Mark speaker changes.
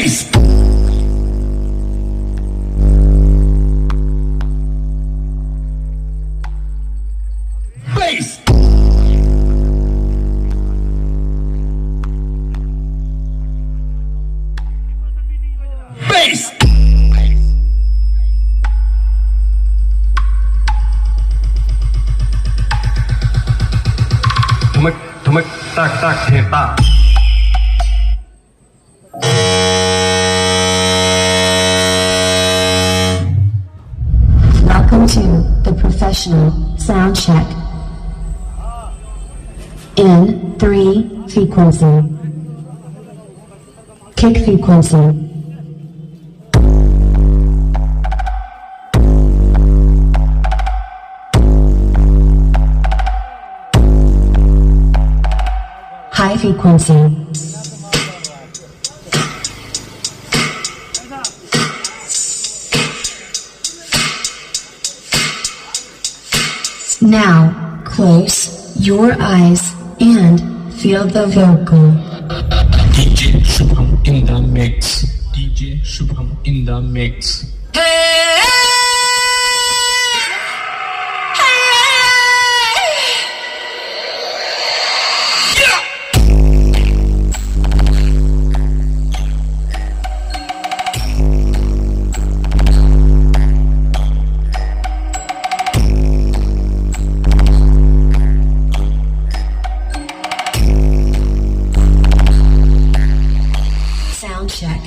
Speaker 1: Bass. Bass. Bass.
Speaker 2: Thumik, thumik, tak, tak, theta.
Speaker 3: Welcome to the professional sound check. In 3 frequency. Kick frequency. High frequency. Now, close your eyes and feel the vocal.
Speaker 4: DJ Shubham in the mix. DJ Shubham in the mix.
Speaker 3: Sound check.